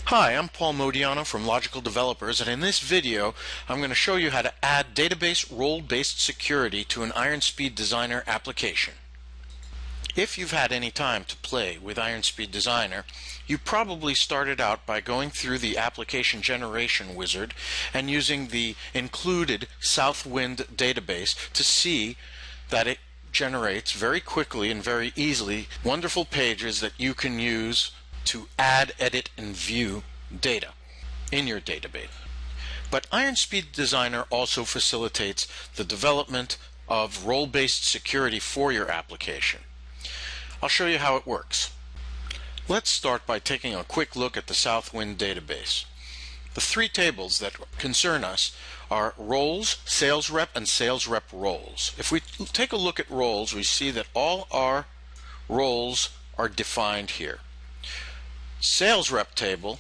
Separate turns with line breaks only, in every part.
Hi, I'm Paul Modiano from Logical Developers, and in this video I'm going to show you how to add database role-based security to an IronSpeed Designer application. If you've had any time to play with IronSpeed Designer, you probably started out by going through the application generation wizard and using the included Southwind database to see that it generates very quickly and very easily wonderful pages that you can use to add, edit, and view data in your database. But IronSpeed Designer also facilitates the development of role-based security for your application. I'll show you how it works. Let's start by taking a quick look at the Southwind database. The three tables that concern us are roles, sales rep, and sales rep roles. If we take a look at roles, we see that all our roles are defined here. Sales rep table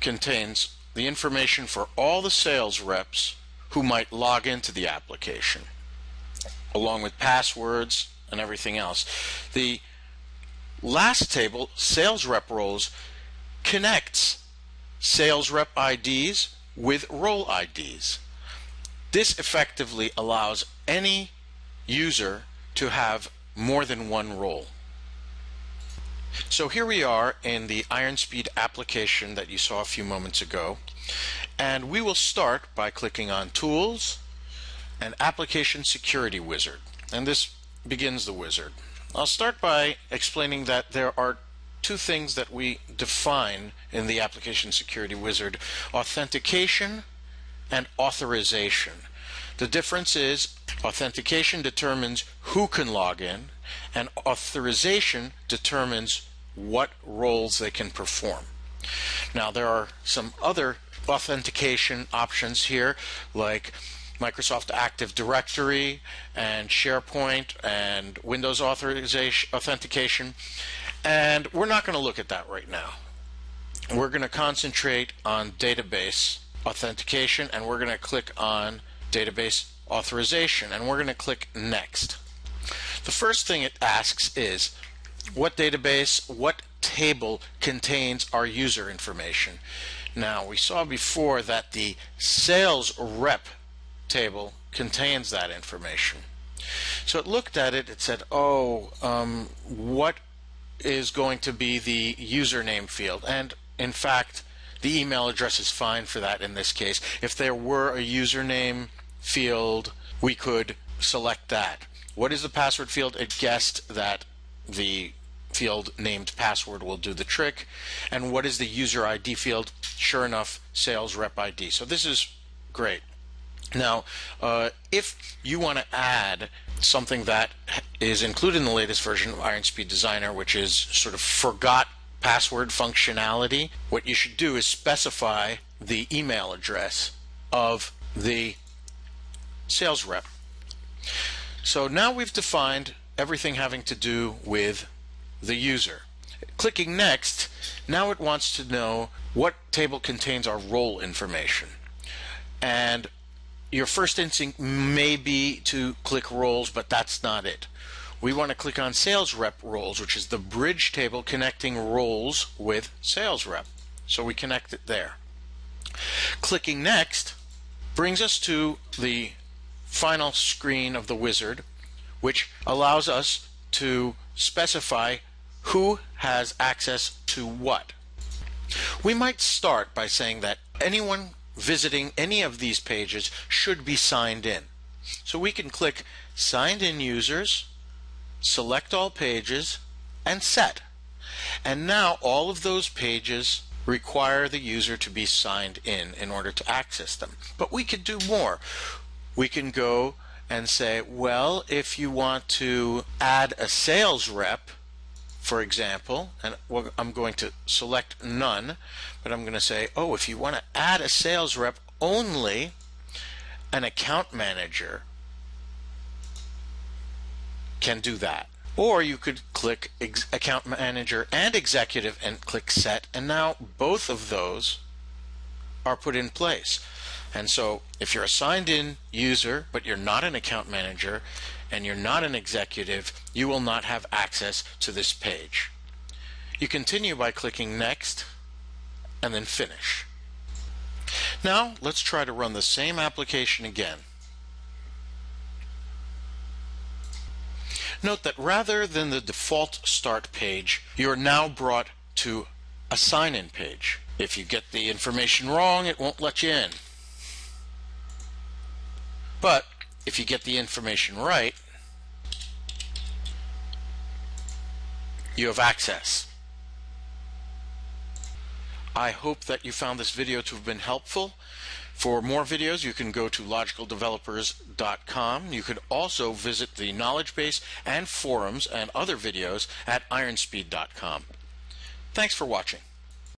contains the information for all the sales reps who might log into the application, along with passwords and everything else. The last table, sales rep roles, connects sales rep IDs with role IDs. This effectively allows any user to have more than one role. So here we are in the IronSpeed application that you saw a few moments ago, and we will start by clicking on Tools and Application Security Wizard, and this begins the wizard. I'll start by explaining that there are two things that we define in the Application Security Wizard: authentication and authorization. The difference is authentication determines who can log in, and authorization determines what roles they can perform. Now, there are some other authentication options here, like Microsoft Active Directory and SharePoint and Windows authentication, and we're not going to look at that right now. We're going to concentrate on database authentication, and we're going to click on database authorization, and we're going to click Next. The first thing it asks is, what database, what table contains our user information? Now, we saw before that the sales rep table contains that information. So it looked at it, it said, what is going to be the username field? And in fact, the email address is fine for that in this case. If there were a username field, we could select that. What is the password field? It guessed that the field named password will do the trick. And what is the user ID field? Sure enough, sales rep ID. So this is great. Now, if you want to add something that is included in the latest version of IronSpeed Designer, which is sort of forgot password functionality, what you should do is specify the email address of the sales rep. So now we've defined everything having to do with the user. Clicking Next, now it wants to know what table contains our role information. And your first instinct may be to click roles, but that's not it. We want to click on sales rep roles, which is the bridge table connecting roles with sales rep. So we connect it there. Clicking Next brings us to the final screen of the wizard, which allows us to specify who has access to what. We might start by saying that anyone visiting any of these pages should be signed in. So we can click Signed In Users, select all pages, and set. And now all of those pages require the user to be signed in order to access them. But we could do more. We can go and say, well, if you want to add a sales rep, for example, and I'm going to select none, but I'm going to say, if you want to add a sales rep, only an account manager can do that. Or you could click account manager and executive and click set, and now both of those are put in place. And so if you're a signed in user but you're not an account manager and you're not an executive, you will not have access to this page. You continue by clicking Next, and then Finish. Now let's try to run the same application again. Note that rather than the default start page, you are now brought to a sign-in page. If you get the information wrong, it won't let you in. But if you get the information right, you have access. I hope that you found this video to have been helpful. For more videos, you can go to logicaldevelopers.com. You could also visit the knowledge base and forums and other videos at ironspeed.com. Thanks for watching.